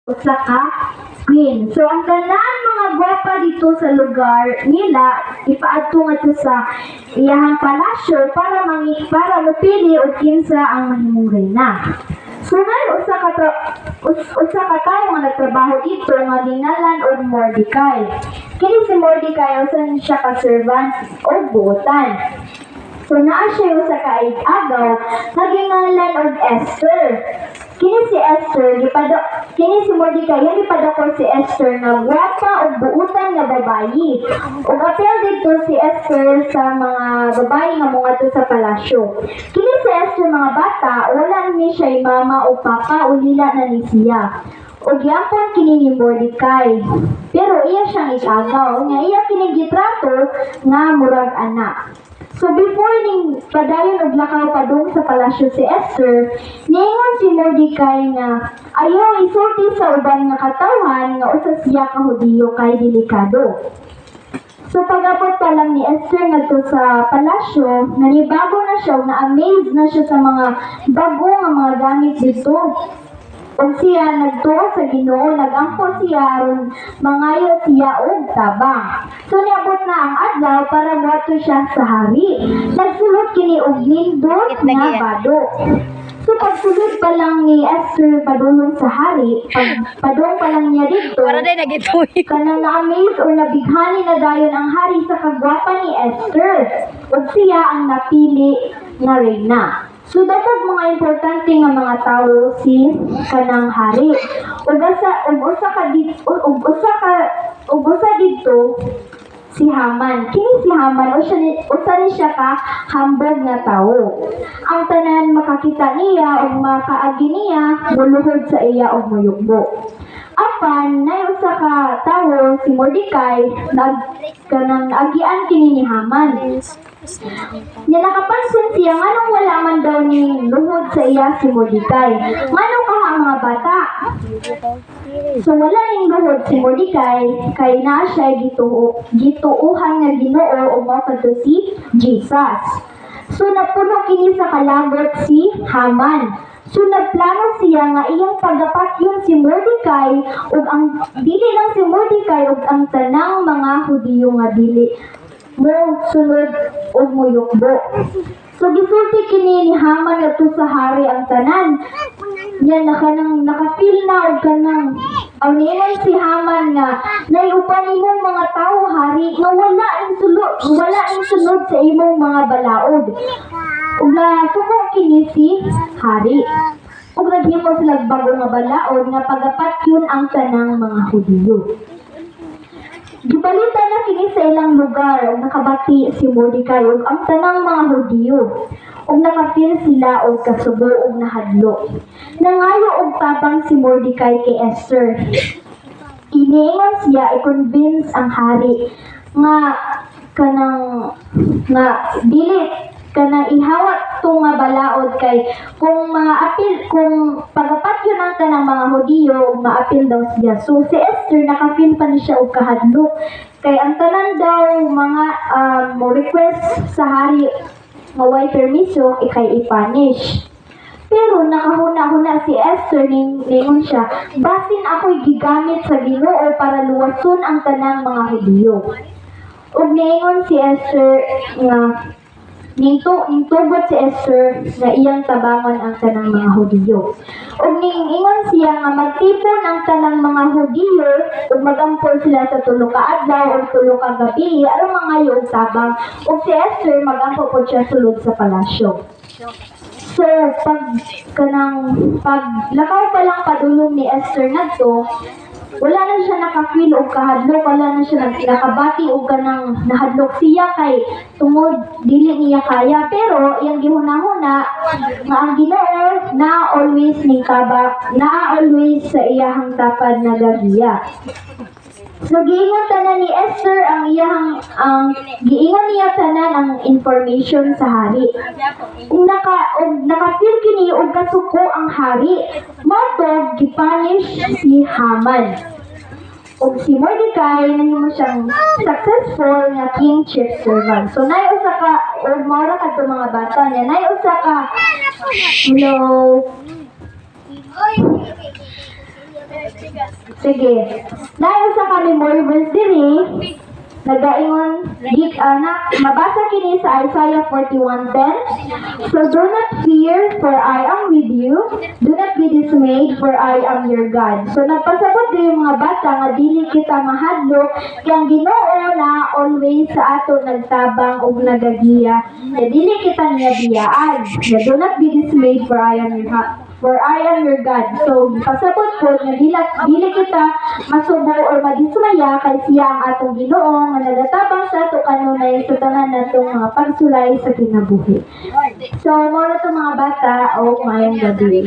usa ka queen. So ang tanan mga gwapa dito sa lugar nila ipaadto ngadto sa iyahang palasyo para mapili og kinsa ang mahimong reyna. So usa ka tawo nga nagtrabaho dito nga gingalan og Mordecai. Kini si Mordecai usa siya ka servant o buotan. So naa siya usa ka agaw nga gingalan og Esther. Kini si Mordecai gipadako si Esther nga gwapa ug buutan nga babayi. Ug apel dito si Esther sa mga babayi nga moadto sa palasyo. Kini si Esther mga bata wala ni siya mama o papa ulila na ni siya. Ug gyapon kini ni Mordecai. Pero iya siyang itagaw nga iya kini gitrato nga murag anak. So before ning padayon og lakaw padung sa palasyo si Esther, niingon si Mordecai nga ayaw isulti sa uban nga katawhan nga usa siya ka Hudiyo kay delikado. So pag-abot pa lang ni Esther ngadto sa palasyo, nanibago na siya, na-amaze na siya sa mga bago nga mga gamit dito. O siya nagtuo sa Ginoo, nagampo siya aron mangayo siya og tabang. So niabot na ang adlaw para moadto siya sa hari. Nagsulod kini og nindot nga bado. So pagsulod pa lang ni Esther padulong sa hari, padung pa lang niya dito, kanang na-amaze o nabighani na dayon ang hari sa kagwapa ni Esther. O siya ang napili nga reyna. So dapat mga importante nga mga tawo si kanang hari. Ug usa dito si Haman. Kini si Haman usa ni siya ka hambog nga tawo. Ang tanan makakita niya ug makaagi niya muluhod sa iya og muyugbo. Apan nay usa ka tawo si Mordecai kanang agian kini ni Haman. Nya nakapansin siya nganong wala man daw ni luhod sa iya si Mordecai. Nganong kaha ang mga bata? So wala ning luhod si Mordecai kay naa siya gituuhan nga Ginoo o mao kadto si Jesus. So napuno kini sa kalagot si Haman. So nagplano siya nga iyang pagapatyon si Mordecai ug ang dili lang si Mordecai ug ang tanang mga Hudiyo nga dili mo sunod og muyukbo. So gisulti kini ni Haman ngadto sa hari ang tanan. Yan nakafeel na og kanang ang niingon si Haman nga nayupan imong mga tawo hari nga wala ing sunod sa imong mga balaod. Ug nasuko kini si hari. Ug naghimo sila bago nga balaod nga pagapatyon ang tanang mga Hudiyo. Gipalita na kini sa ilang lugar ug nakabati si Mordecai ug ang tanang mga Hudiyo. Ug nakafeel sila og kasubo ug nahadlo. Nangayo og tabang si Mordecai kay Esther. Iniingon siya i-convince ang hari nga dili kanang ihawat to nga balaod kay kung pagapatyon ang tanang mga Hudiyo maapil daw siya. So si Esther nakafeel pa ni siya og kahadlok kay ang tanan daw mga mo request sa hari nga way permiso ikay ipanish. Pero nakahuna-huna si Esther ningon siya, basin ako'y gigamit sa Ginoo para luwason ang tanang mga Hudiyo. Ug niingon si Esther nga ningtugot si Esther nga iyang tabangon ang tanang mga Hudiyo. Ug niingon siya nga magtipon ang tanang mga Hudiyo ug magampol sila sa tulo ka adlaw ug tulo ka gabi aron mangayo og tabang. Ug si Esther magampo pod siya sulod sa palasyo. So paglakaw pa lang padulong ni Esther ngadto, wala na siya nakafeel og kahadlok, wala na siya nakabati og kanang nahadlok siya kay tungod dili niya kaya. Pero iyang gihunahuna nga ang Ginoo na always sa iyahang tapad na gagiya. So giingon tanan ni Esther ang giingon niya tanan ang information sa hari. Ug nakafeel kini og kasuko ang hari. Mao gipanish si Haman. Ug si Mordecai nahimo siyang successful nga king chief servant. So nay usa ka og mao ra kadto mga bata niya. Nay usa ka hello Sige. Dahil sa kami more verse diri, nagaingon mabasa kini sa Isaiah 41:10. So do not fear, for I am with you. Do not be dismayed, for I am your God. So nagpasabot din mga bata nga dili kita mahadlok, kay ang Ginoo na always sa ato nagtabang ug nagagiya. Kay dili kita niya biyaan. Do not be dismayed, for I am your God. So, pasabot po nga dili kita masubo or madismaya kay siya ang atong Ginoo nga nagatabang sa ato kanunay sa tanan natong mga pagsulay sa kinabuhi. So, mo na to mga bata o mayong gabi.